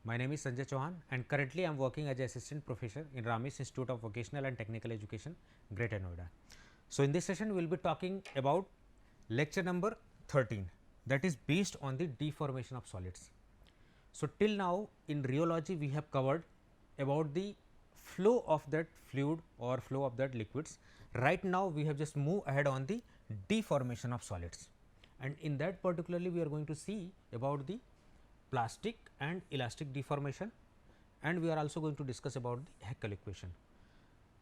My name is Sanjay Chauhan and currently I am working as an assistant professor in Ramesh Institute of Vocational and Technical Education, Greater Noida. So, in this session we will be talking about lecture number 13, that is based on the deformation of solids. So, till now in rheology we have covered about the flow of that fluid or flow of that liquids. Right now we have just moved ahead on the deformation of solids, and in that particularly we are going to see about the plastic and elastic deformation, and we are also going to discuss about the Haeckel equation.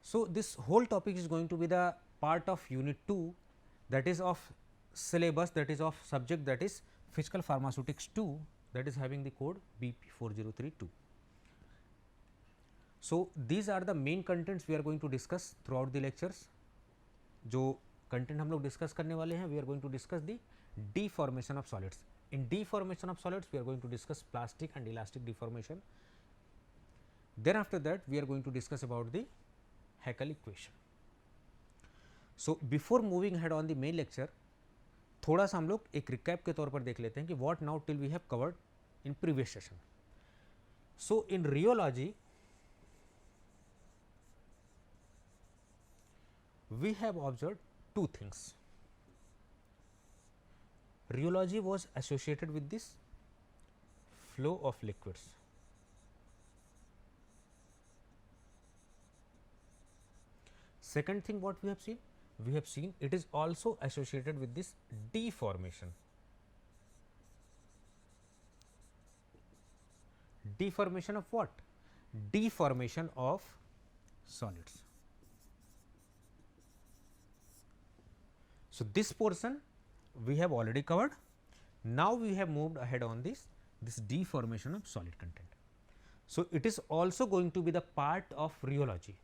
So, this whole topic is going to be the part of unit 2, that is of syllabus, that is of subject, that is physical pharmaceutics 2, that is having the code BP 4032. So, these are the main contents we are going to discuss throughout the lectures. जो content हम लोग discuss करने वाले हैं, we are going to discuss the deformation of solids. In deformation of solids we are going to discuss plastic and elastic deformation. Then after that we are going to discuss about the Haeckel equation. So, before moving ahead on the main lecture, थोड़ा सा हम लोग एक recap के तौर पर देख लेते हैं कि what now till we have covered in previous session. So, in rheology we have observed two things. Rheology was associated with this flow of liquids. Second thing what we have seen it is also associated with this deformation. Deformation of what? Deformation of solids. So, this portion we have already covered. Now, we have moved ahead on this deformation of solid content. So, it is also going to be the part of rheology.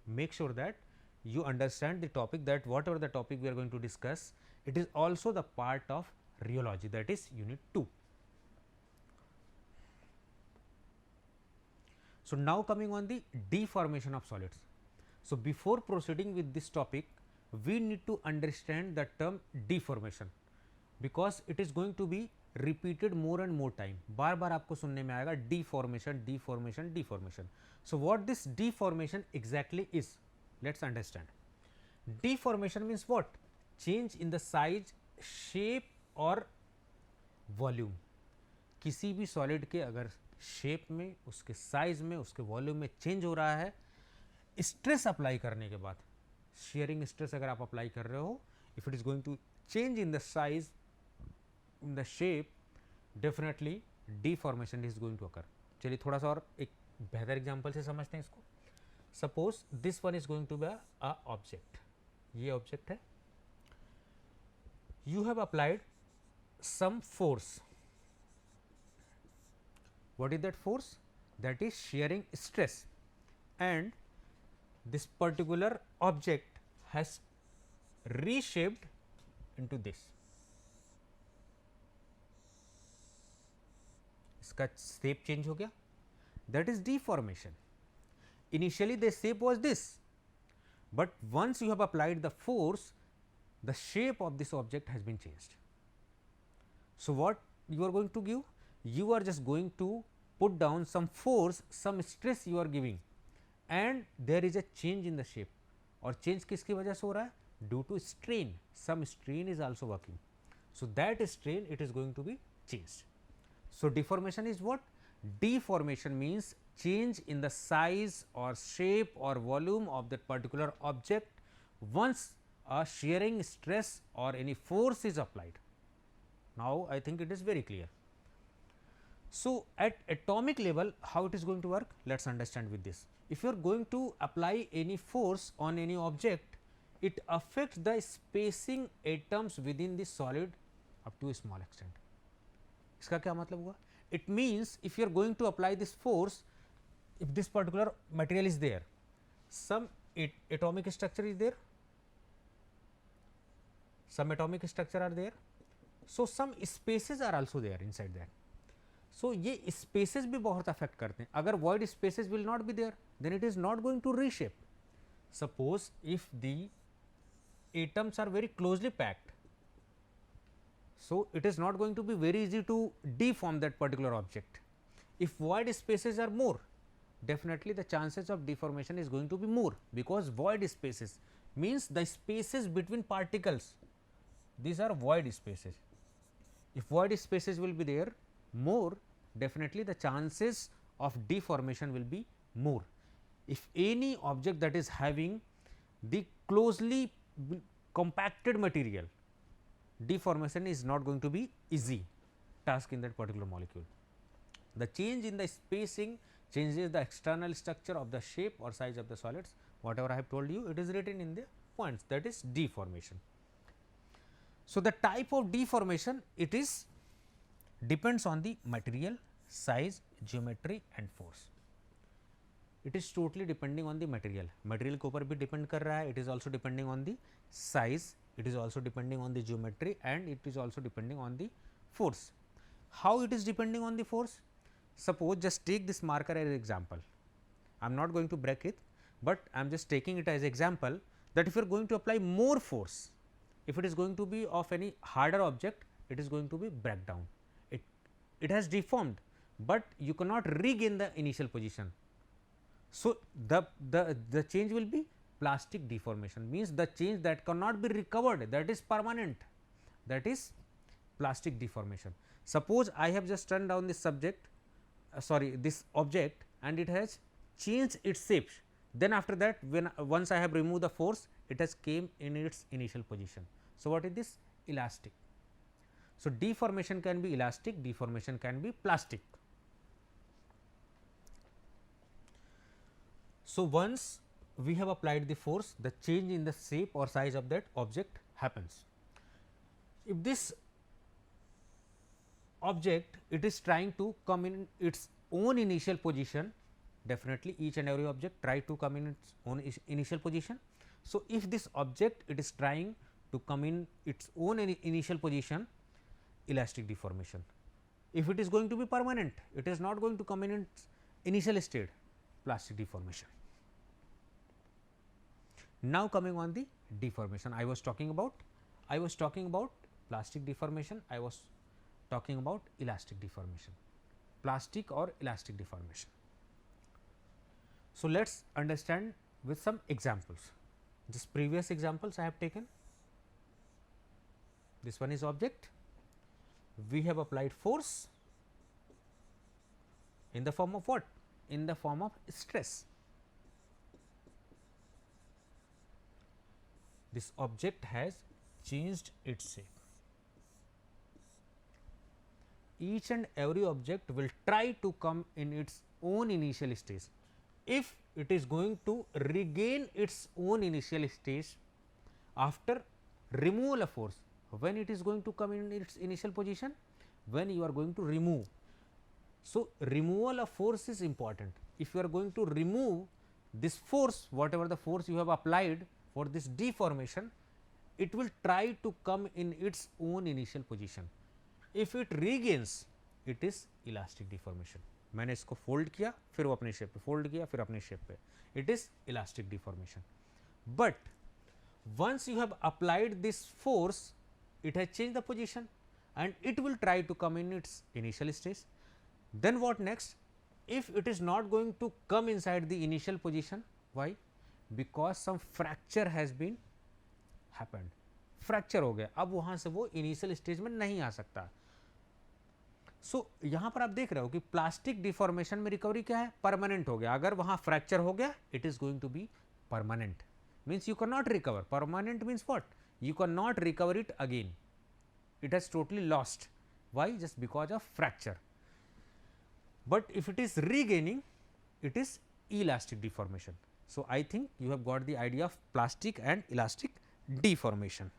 Make sure that you understand the topic, that whatever the topic we are going to discuss, it is also the part of rheology, that is unit 2. So, now coming on the deformation of solids. So, before proceeding with this topic, we need to understand the term deformation, because it is going to be repeated more and more time. बार बार आपको सुनने में आएगा deformation, deformation, deformation. So, what this deformation exactly is? Let's understand. Deformation means what? Change in the size, shape और volume. किसी भी solid के अगर shape में, उसके size में, उसके volume में change हो रहा है, stress apply करने के बाद, shearing stress अगर आप apply कर रहे हो, if it is going to change in the size, in the shape, definitely deformation is going to occur. चलिए थोड़ा सा और एक बेहतर एग्जांपल से समझते हैं इसको. Suppose this one is going to be a object. ये ऑब्जेक्ट है. You have applied some force. What is that force? That is shearing stress, and this particular object has reshaped into this. इसका shape change हो गया, that is deformation. Initially the shape was this, but once you have applied the force, the shape of this object has been changed. So, what you are going to give? You are just going to put down some force, some stress you are giving, and there is a change in the shape. और change किसकी वजह से हो रहा है? Due to strain. Some strain is also working. So, that strain it is going to be changed. So, deformation is what? Deformation means change in the size or shape or volume of that particular object once a shearing stress or any force is applied. Now, I think it is very clear. So, at atomic level how it is going to work? Let us understand with this. If you are going to apply any force on any object, it affects the spacing atoms within the solid up to a small extent. इसका क्या मतलब हुआ? It means if you are going to apply this force, if this particular material is there, some atomic structure is there, some atomic structure are there, so some spaces are also there inside that. So, ये spaces भी बहुत affect करते हैं. अगर void spaces will not be there, then it is not going to reshape. Suppose if the atoms are very closely packed, so it is not going to be very easy to deform that particular object. If void spaces are more, definitely the chances of deformation is going to be more, because void spaces means the spaces between particles, these are void spaces. If void spaces will be there more, definitely the chances of deformation will be more. If any object that is having the closely compacted material, deformation is not going to be easy task in that particular molecule. The change in the spacing changes the external structure of the shape or size of the solids. Whatever I have told you, it is written in the points, that is deformation. So, the type of deformation, it is depends on the material, size, geometry and force. It is totally depending on the material. Material के ऊपर भी depend कर रहा है. It is also depending on the size. It is also depending on the geometry and it is also depending on the force. How it is depending on the force? Suppose just take this marker as example. I am not going to break it, but I am just taking it as example that if you are going to apply more force, if it is going to be of any harder object, it is going to be break down. It has deformed, but you cannot regain the initial position. So, the change will be plastic deformation, means the change that cannot be recovered, that is permanent, that is plastic deformation. Suppose I have just turned down this subject, this object, and it has changed its shape. Then after that, when once I have removed the force, it has came in its initial position. So, what is this? Elastic. So, deformation can be elastic, deformation can be plastic. So, once we have applied the force, the change in the shape or size of that object happens. If this object, it is trying to come in its own initial position, definitely each and every object try to come in its own initial position. So, if this object, it is trying to come in its own initial position, elastic deformation. If it is going to be permanent, it is not going to come in its initial state, plastic deformation. Now, coming on the deformation, I was talking about plastic deformation, I was talking about elastic deformation, plastic or elastic deformation. So, let us understand with some examples. Just previous examples I have taken. This one is object, we have applied force in the form of what? In the form of stress. This object has changed its shape. Each and every object will try to come in its own initial stage. If it is going to regain its own initial stage after removal of force, when it is going to come in its initial position, when you are going to remove. So, removal of force is important. If you are going to remove this force, whatever the force you have applied for this deformation, it will try to come in its own initial position. If it regains, it is elastic deformation. मैंने इसको fold किया, फिर वो अपने shape पे, fold किया, फिर अपने शेप पे, it is elastic deformation. But once you have applied this force, it has changed the position and it will try to come in its initial stage. Then what next? If it is not going to come inside the initial position, why? Because some fracture has been happened. Fracture हो गया, अब वहां से वो initial stage में नहीं आ सकता. सो यहां पर आप देख रहे हो कि प्लास्टिक डिफॉर्मेशन में रिकवरी क्या है? परमानेंट हो गया. अगर वहां फ्रैक्चर हो गया, it is going to be permanent, means you can not recover. Permanent means what? You cannot recover it again, it has totally lost. Why? Just because of fracture. But if it is regaining, it is elastic deformation. So, I think you have got the idea of plastic and elastic deformation.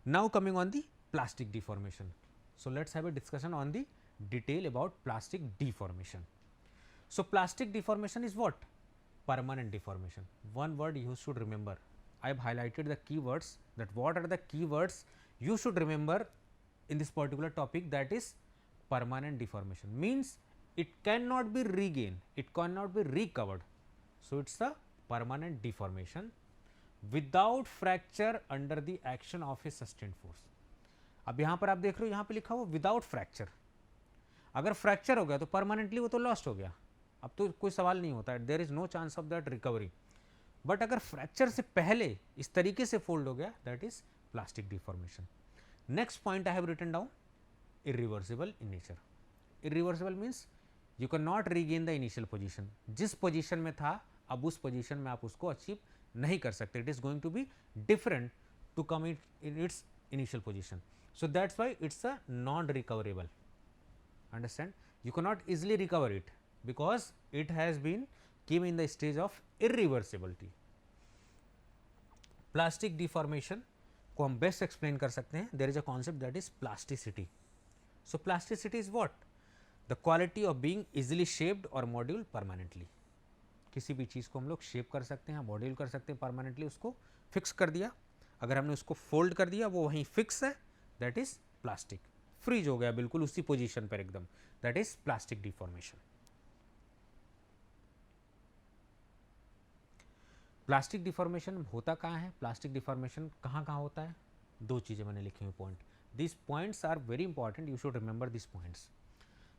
Now, coming on the plastic deformation. So, let us have a discussion on the detail about plastic deformation. So, plastic deformation is what? Permanent deformation. One word you should remember. I have highlighted the keywords, that what are the keywords you should remember in this particular topic, that is permanent deformation, means it cannot be regained, it cannot be recovered. So, it is a permanent deformation without fracture under the action of a sustained force. अब यहाँ पर आप देख रहे हो, यहाँ पे लिखा हुआ विदाउट फ्रैक्चर। अगर फ्रैक्चर हो गया तो परमानेंटली वो तो लॉस्ट हो गया, अब तो कोई सवाल नहीं होता है, there is no chance of that recovery. But अगर फ्रैक्चर से पहले इस तरीके से फोल्ड हो गया, that is plastic deformation. Next point I have written down, irreversible in nature. Irreversible means you can not regain the initial position, जिस position में था अब उस पोजीशन में आप उसको अचीव नहीं कर सकते, it is going to be different to come in its initial position, so that's why it's a non recoverable, understand, you cannot easily recover it because it has been came in the stage of irreversibility. Plastic deformation को हम best explain कर सकते हैं, there is a concept that is plasticity. So plasticity is what, the quality of being easily shaped और moulded permanently. किसी भी चीज़ को हम लोग शेप कर सकते हैं, मॉड्यूल कर सकते हैं परमानेंटली, उसको फिक्स कर दिया, अगर हमने उसको फोल्ड कर दिया वो वहीं फिक्स है, दैट इज प्लास्टिक, फ्रीज हो गया बिल्कुल उसी पोजीशन पर एकदम, that is plastic deformation. Plastic deformation होता कहाँ है, प्लास्टिक डिफॉर्मेशन कहाँ कहाँ होता है, दो चीज़ें मैंने लिखी हुई point, this points are very important, you should remember this points.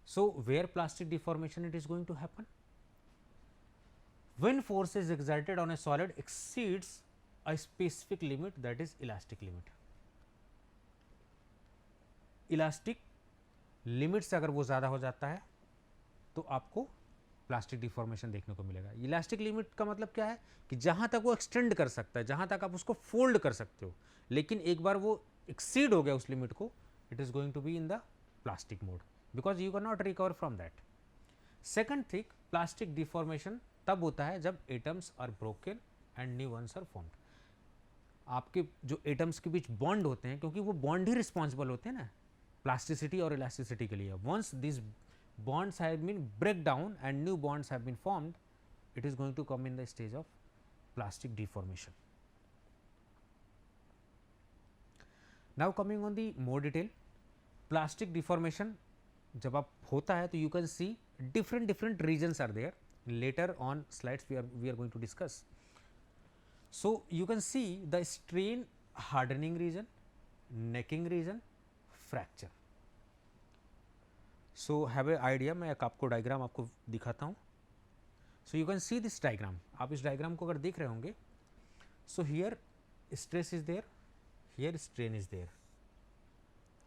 So where plastic deformation it is going to happen, when force is exerted on a solid exceeds a specific limit, that is elastic limit. Elastic limit से अगर वो ज़्यादा हो जाता है तो आपको plastic deformation देखने को मिलेगा। इलास्टिक लिमिट का मतलब क्या है कि जहाँ तक वो एक्सटेंड कर सकता है, जहाँ तक आप उसको फोल्ड कर सकते हो, लेकिन एक बार वो एक्सीड हो गया उस लिमिट को, it is going to be in the plastic mode because you can not recover from that. Second thing, plastic deformation तब होता है जब atoms are broken and new ones are formed. आपके जो एटम्स के बीच बॉन्ड होते हैं, क्योंकि वो बॉन्ड ही रिस्पॉन्सिबल होते हैं ना प्लास्टिसिटी और इलास्टिसिटी के लिए, once this bonds have been break down and new bonds have been formed, it is going to come in the stage of plastic deformation. Now coming on the more detail, plastic deformation जब आप होता है तो you can see different regions are there, later on slides we are going to discuss. So you can see the strain hardening region, necking region, fracture. So have a idea, मैं एक आपको diagram आपको दिखाता हूँ। So you can see this diagram, आप इस diagram को अगर देख रहे होंगे, so here stress is there, here strain is there,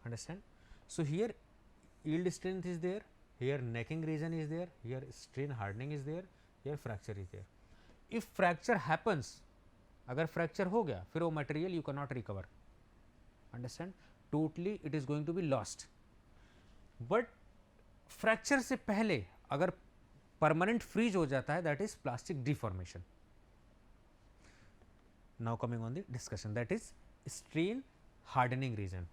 understand. So here yield strength is there, here necking region is there, here strain hardening is there, here fracture is there. If fracture happens, अगर fracture हो गया फिर वो material you can not recover, understand, totally it is going to be lost. But fracture से पहले अगर permanent freeze हो जाता है, that is plastic deformation. Now coming on the discussion, that is strain hardening region,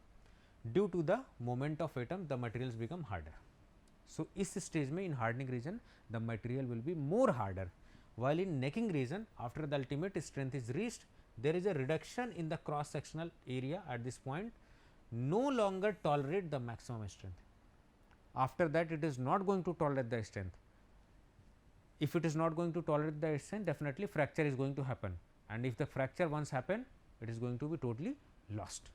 due to the moment of atom the materials become harder. So इस stage में in hardening region the material will be more harder, while in necking region after the ultimate strength is reached there is a reduction in the cross sectional area at this point, no longer tolerate the maximum strength. After that it is not going to tolerate the strength. If it is not going to tolerate the strength, definitely fracture is going to happen, and if the fracture once happen, it is going to be totally lost.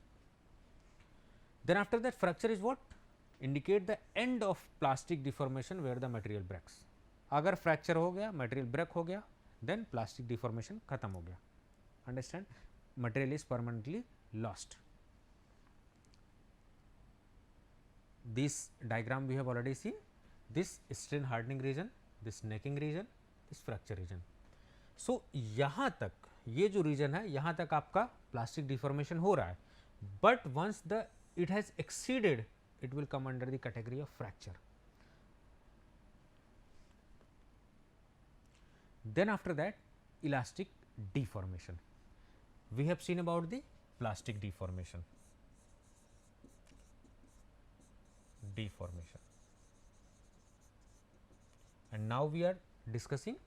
Then after that fracture is what? Indicate the end of plastic deformation where the material breaks. अगर fracture हो गया, material break हो गया, then plastic deformation खत्म हो गया, understand, material is permanently lost. This diagram we have already seen, this strain hardening region, this necking region, this fracture region. So यहाँ तक ये जो रीजन है, यहाँ तक आपका प्लास्टिक डिफॉर्मेशन हो रहा है, but once the it has exceeded it will come under the category of fracture. Then after that elastic deformation, we have seen about the plastic deformation, and now we are discussing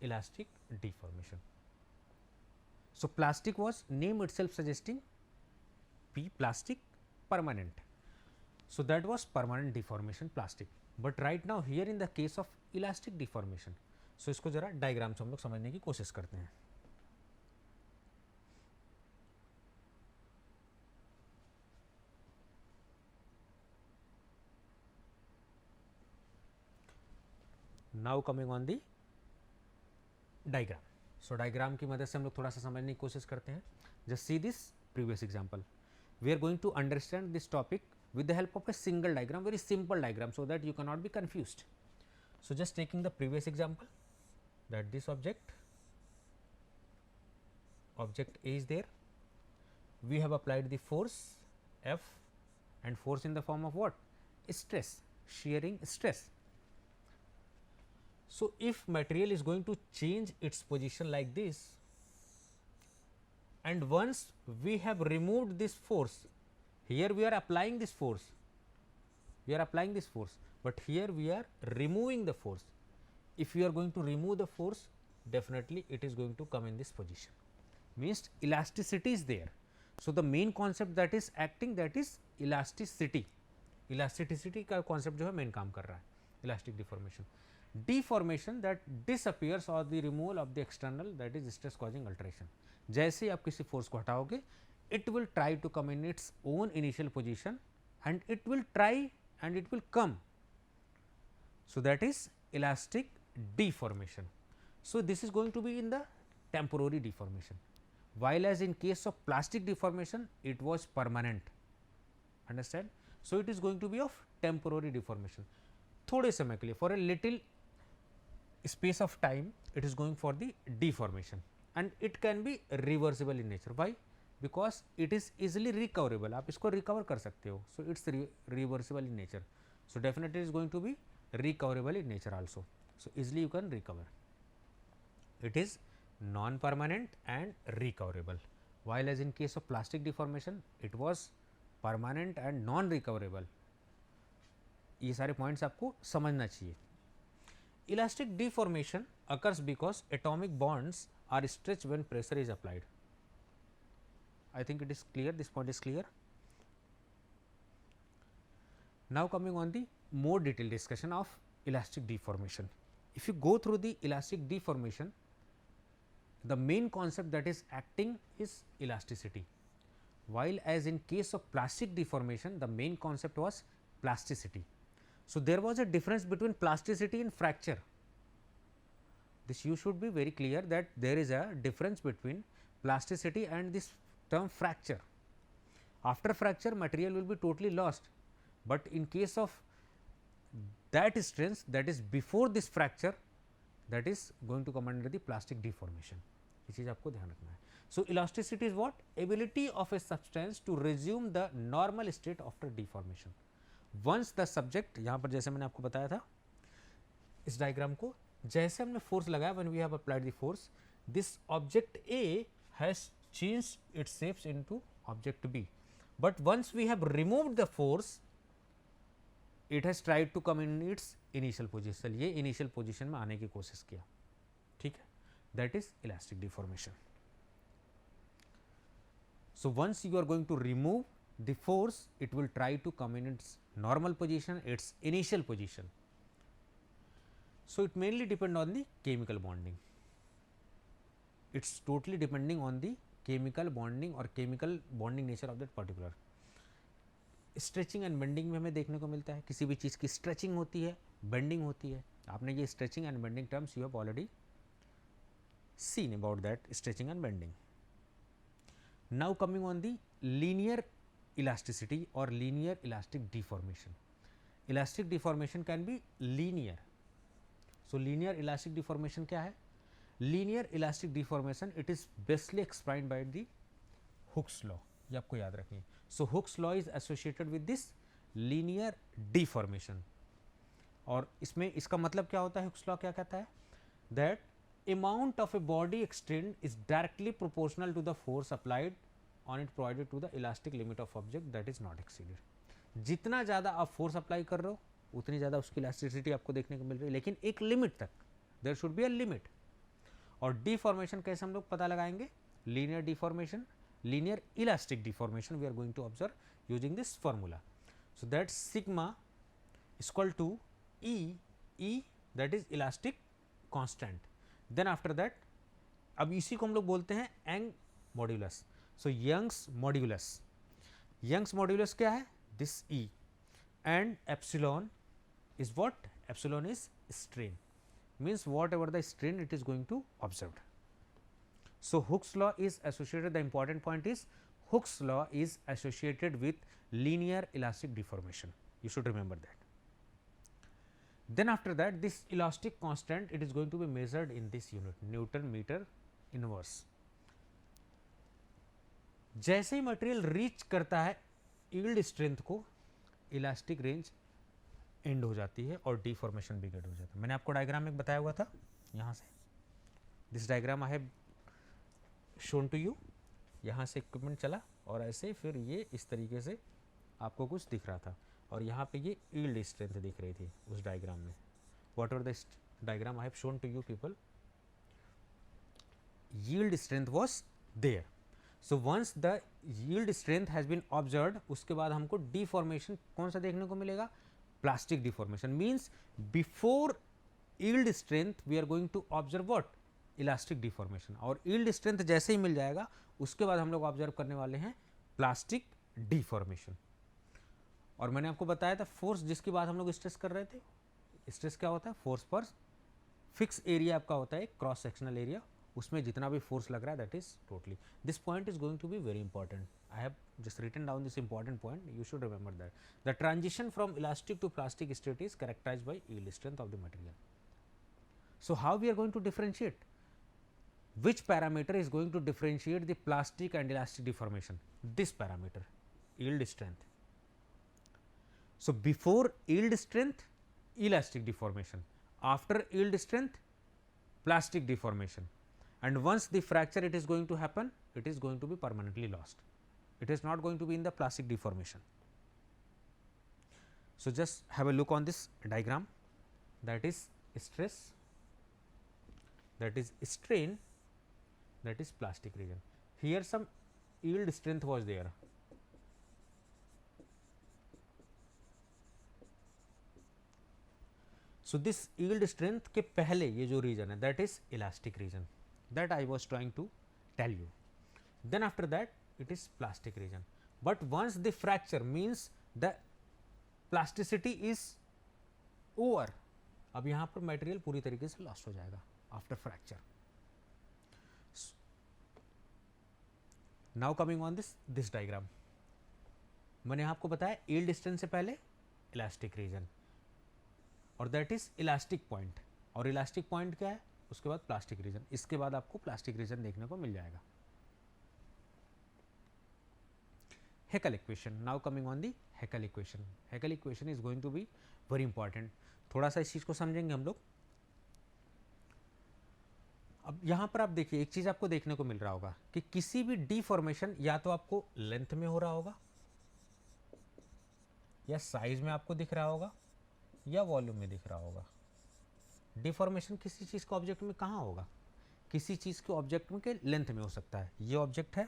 elastic deformation. So plastic was name itself suggesting P, plastic, permanent, so that was permanent deformation plastic. But right now here in the case of elastic deformation, सो इसको जरा diagram से हम लोग समझने की कोशिश करते हैं। Now coming on the diagram. So diagram की मदद से हम लोग थोड़ा सा समझने की कोशिश करते हैं. Just see this previous example. We are going to understand this topic with the help of a single diagram, very simple diagram, so that you cannot be confused. So just taking the previous example, that this object A is there, we have applied the force F, and force in the form of what? Stress, shearing stress. So if material is going to change its position like this, and once we have removed this force, here we are applying this force, but here we are removing the force. If you are going to remove the force, definitely it is going to come in this position, means elasticity is there. So the main concept that is acting, that is elasticity. Elasticity का concept जो है main काम कर रहा है. Elastic deformation. Deformation, that disappears or the removal of the external, that is stress causing alteration. जैसे ही आप किसी force को हटाओगे, it will try to come in its own initial position, and it will try and it will come. So that is elastic deformation. So this is going to be in the temporary deformation, while as in case of plastic deformation it was permanent. Understand? So it is going to be of temporary deformation. थोड़े समय के लिए, for a little space of time, it is going for the deformation, and it can be reversible in nature. Why? Because it is easily recoverable. आप इसको recover कर सकते हो. So it's reversible in nature. So definitely it is going to be recoverable in nature also. So easily you can recover. It is non-permanent and recoverable. While as in case of plastic deformation, it was permanent and non-recoverable. ये सारे points आपको समझना चाहिए. Elastic deformation occurs because atomic bonds are stretched when pressure is applied. I think it is clear, this point is clear. Now coming on the more detailed discussion of elastic deformation. If you go through the elastic deformation, the main concept that is acting is elasticity, while as in case of plastic deformation, the main concept was plasticity. So there was a difference between plasticity and fracture. This you should be very clear that there is a difference between plasticity and this term fracture. After fracture, material will be totally lost, but in case of that strength that is before this fracture, that is going to come under the plastic deformation. ये चीज आपको ध्यान रखना है. So elasticity is what? Ability of a substance to resume the normal state after deformation. Once the subject, यहाँ पर जैसे मैंने आपको बताया था इस डायग्राम को, जैसे हमने फोर्स लगाया, when we have applied the force, this object A has changed its shapes into object B. But once we have removed the force, it has tried to come in its initial position. ये initial position में आने की कोशिश किया. ठीक है, that is elastic deformation. So once you are going to remove the force, it will try to come in its normal position, its initial position. So it mainly depend on the chemical bonding. It's totally depending on the chemical bonding or chemical bonding nature of that particular. Stretching and bending में हमें देखने को मिलता है, किसी भी चीज़ की stretching होती है, बेंडिंग होती है. आपने ये stretching and bending terms you have already seen about that stretching and bending. Now coming on the linear elasticity और linear elastic deformation. Elastic deformation can be linear. So linear elastic deformation क्या है? Linear elastic deformation, it is bestly explained by the Hooke's law. ये आपको याद रखनी है. So Hooke's law is associated with this linear deformation. और इसमें इसका मतलब क्या होता है? हुक्स लॉ क्या कहता है? That amount of a body extend is directly proportional to the force applied on it provided to the elastic limit of object that is not exceeded. जितना ज़्यादा आप फोर्स अप्लाई कर रहे हो उतनी ज़्यादा उसकी इलास्टिसिटी आपको देखने को मिल रही है, लेकिन एक लिमिट तक. There should be a limit. और डिफॉर्मेशन कैसे हम लोग पता लगाएंगे? Linear deformation, linear elastic deformation we are going to observe using this formula. So that sigma equal to E that is elastic constant. Then after that, अब इसी को हम लोग बोलते हैं Young modulus. So Young's modulus, Young's modulus क्या है? This E. And epsilon is what? Epsilon is strain. means whatever the strain it is going to observed. So, Hooke's law is associated, the important point is Hooke's law is associated with linear elastic deformation, you should remember that. Then after that, this elastic constant, it is going to be measured in this unit, Newton meter inverse. जैसे ही material reach करता है yield strength को, elastic range and हो जाती है और deformation बिगड़ हो जाता है. मैंने आपको डायग्राम में बताया हुआ था, यहाँ से this diagram I have shown to you. यहाँ से इक्विपमेंट चला और ऐसे फिर ये इस तरीके से आपको कुछ दिख रहा था और यहाँ पे ये यील्ड स्ट्रेंथ दिख रही थी उस डायग्राम में. Whatever the diagram I have shown to you people, yield strength was there. So once the yield strength has been observed, उसके बाद हमको deformation कौन सा देखने को मिलेगा, plastic deformation. Means before yield strength we are going to observe what, elastic deformation. और yield strength जैसे ही मिल जाएगा उसके बाद हम लोग ऑब्जर्व करने वाले हैं plastic deformation. और मैंने आपको बताया था फोर्स जिसकी बात हम लोग स्ट्रेस कर रहे थे, स्ट्रेस क्या होता है, फोर्स पर फिक्स एरिया आपका होता है क्रॉस सेक्शनल एरिया, उसमें जितना भी फोर्स लग रहा है that is totally. This point is going to be very important. I have just written down this important point, you should remember that the transition from elastic to plastic state is characterised by yield strength of the material. So how we are going to differentiate, which parameter is going to differentiate the plastic and elastic deformation, this parameter, yield strength. So before yield strength, elastic deformation, after yield strength, plastic deformation, and once the fracture it is going to happen, it is going to be permanently lost, it is not going to be in the plastic deformation. So just have a look on this diagram, that is stress, that is strain, that is plastic region. Here some yield strength was there. So this yield strength के पहले ये जो region है that is elastic region, that I was trying to tell you. Then after that it is plastic region. But once the fracture means the plasticity is over, अब यहाँ पर material पूरी तरीके से lost हो जाएगा after fracture. Now coming on this diagram, मैंने आपको बताया यील्ड स्ट्रेंथ से पहले इलास्टिक रीजन और दैट इज इलास्टिक पॉइंट, और इलास्टिक पॉइंट क्या है, उसके बाद प्लास्टिक रीजन, इसके बाद आपको प्लास्टिक रीजन देखने को मिल जाएगा. Heckel equation, now coming on the Heckel equation. Heckel equation is going to be very important. थोड़ा सा इस चीज को समझेंगे हम लोग. अब यहाँ पर आप देखिए एक चीज आपको देखने को मिल रहा होगा कि किसी भी डिफॉर्मेशन या तो आपको लेंथ में हो रहा होगा या साइज में आपको दिख रहा होगा या वॉल्यूम में दिख रहा होगा. डिफॉर्मेशन किसी चीज का ऑब्जेक्ट में कहाँ होगा, किसी चीज के ऑब्जेक्ट में के लेंथ में हो सकता है. ये ऑब्जेक्ट है,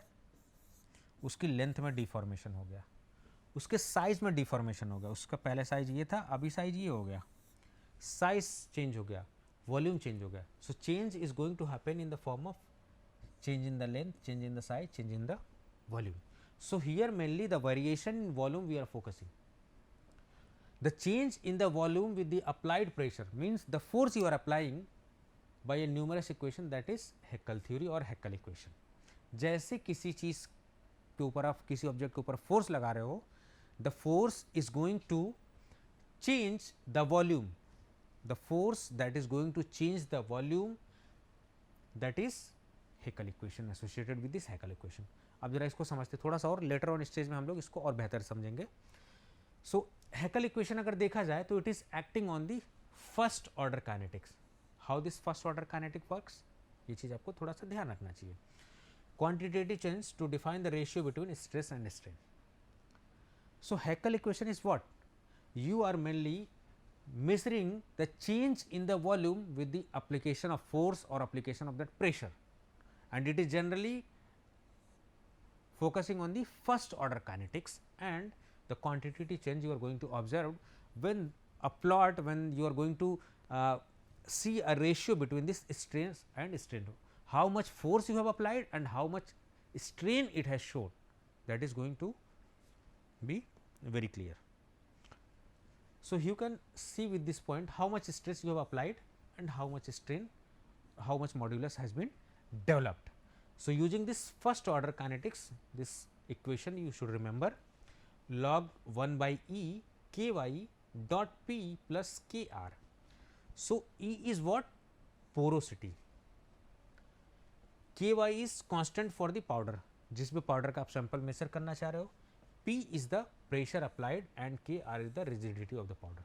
उसकी लेंथ में डिफॉर्मेशन हो गया, उसके साइज में डिफॉर्मेशन हो गया, उसका पहले साइज ये था अभी साइज ये हो गया, साइज चेंज हो गया, वॉल्यूम चेंज हो गया. So change is going to happen in the form of change in the length, change in the size, change in the volume. So here mainly the variation in volume we are focusing. The change in the volume with the applied pressure means the force you are applying by a numerous equation that is Heckel theory और Heckel equation. जैसे किसी चीज के ऊपर आप किसी object के ऊपर फोर्स लगा रहे हो, the force is going to change the volume, the force that is going to change the volume, that is Haeckel equation associated with this Haeckel equation. अब जरा इसको समझते थोड़ा सा और, लेटर ऑन स्टेज में हम लोग इसको और बेहतर समझेंगे. सो Haeckel equation अगर देखा जाए तो it is acting on the first order kinetics. How this first order kinetic works, ये चीज आपको थोड़ा सा ध्यान रखना चाहिए. Quantitative change to define the ratio between stress and strain. So Haeckel equation is what, you are mainly measuring the change in the volume with the application of force or application of that pressure, and it is generally focusing on the first order kinetics, and the quantitative change you are going to observe when a plot, when you are going to see a ratio between this strain and strain, how much force you have applied and how much strain it has shown, that is going to be very clear. So you can see with this point how much stress you have applied and how much strain, how much modulus has been developed. So, using this first order kinetics, this equation you should remember, log 1 by E ky dot P plus Kr. So, E is what? Porosity. ky is constant for the powder, जिसमें powder का आप sample major करना चाह रहे हो. P is the pressure applied and Kr is the rigidity of the powder.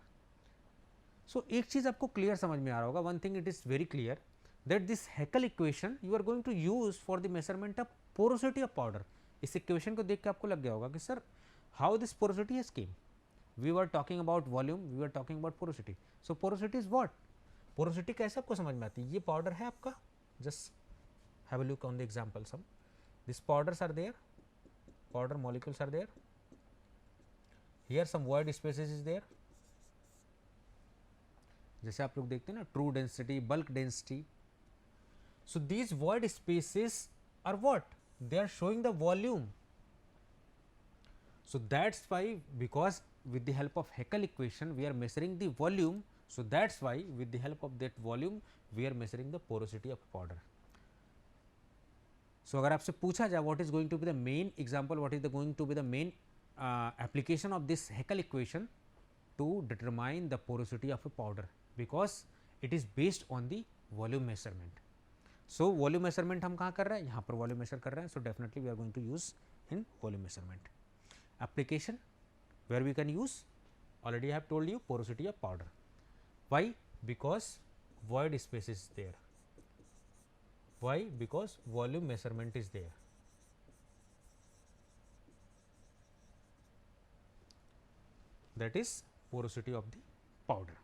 So, एक चीज आपको क्लियर समझ में आ रहा होगा. One thing it is very clear that this Heckel equation you are going to use for the measurement of porosity of powder. इस equation को देख के आपको लग गया होगा कि sir how this porosity has came. We were talking about volume, we were talking about porosity. So porosity is what? Porosity कैसे आपको समझ में आती है? ये पाउडर है आपका, just have a look on the example. Some this powders are there, powder molecules are there, here some void spaces is there. जैसे आप लोग देखते हैं ना true density, bulk density. So these void spaces are what? They are showing the volume. So that's why, because with the help of Haeckel equation we are measuring the volume. So that's why with the help of that volume we are measuring the porosity of powder. So अगर आपसे पूछा जाए what is going to be the main example, what is the going to be the main application of this Haeckel equation to determine the porosity of a powder, because it is based on the volume measurement. So volume measurement हम कहाँ कर रहे हैं? यहाँ पर volume measure कर रहे हैं. So definitely we are going to use in volume measurement. Application where we can use, already I have told you, porosity of powder. Why? Because void space is there. Why? Because volume measurement is there. That is porosity of the powder.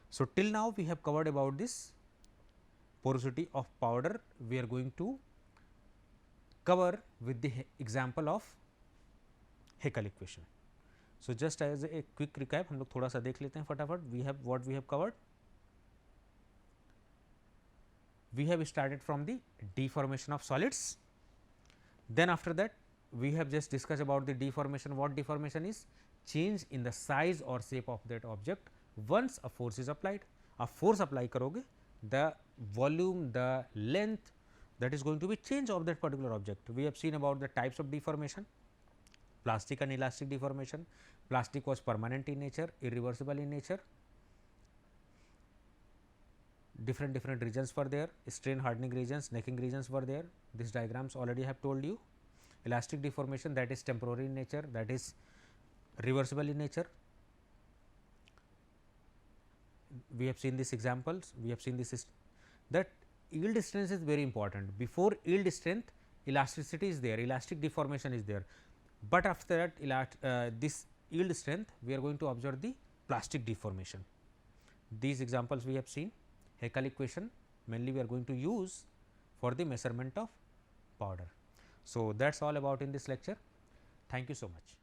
So till now we have covered about this porosity of powder. We are going to cover with the example of Haeckel equation. So just as a quick recap, हम लोग थोड़ा सा देख लेते हैं फटाफट. We have what we have covered. We have started from the deformation of solids. Then after that we have just discussed about the deformation. What deformation is? Change in the size or shape of that object once a force is applied. आप force apply करोगे, the volume, the length, that is going to be change of that particular object. We have seen about the types of deformation. Plastic and elastic deformation. Plastic was permanent in nature, irreversible in nature. Different regions were there, strain hardening regions, necking regions were there. These diagrams already have told you. Elastic deformation, that is temporary in nature, that is reversible in nature. We have seen these examples, we have seen this, that yield strength is very important. Before yield strength, elasticity is there, elastic deformation is there. But after that this yield strength, we are going to observe the plastic deformation. These examples we have seen. Haeckel equation mainly we are going to use for the measurement of powder. So that's all about in this lecture. Thank you so much.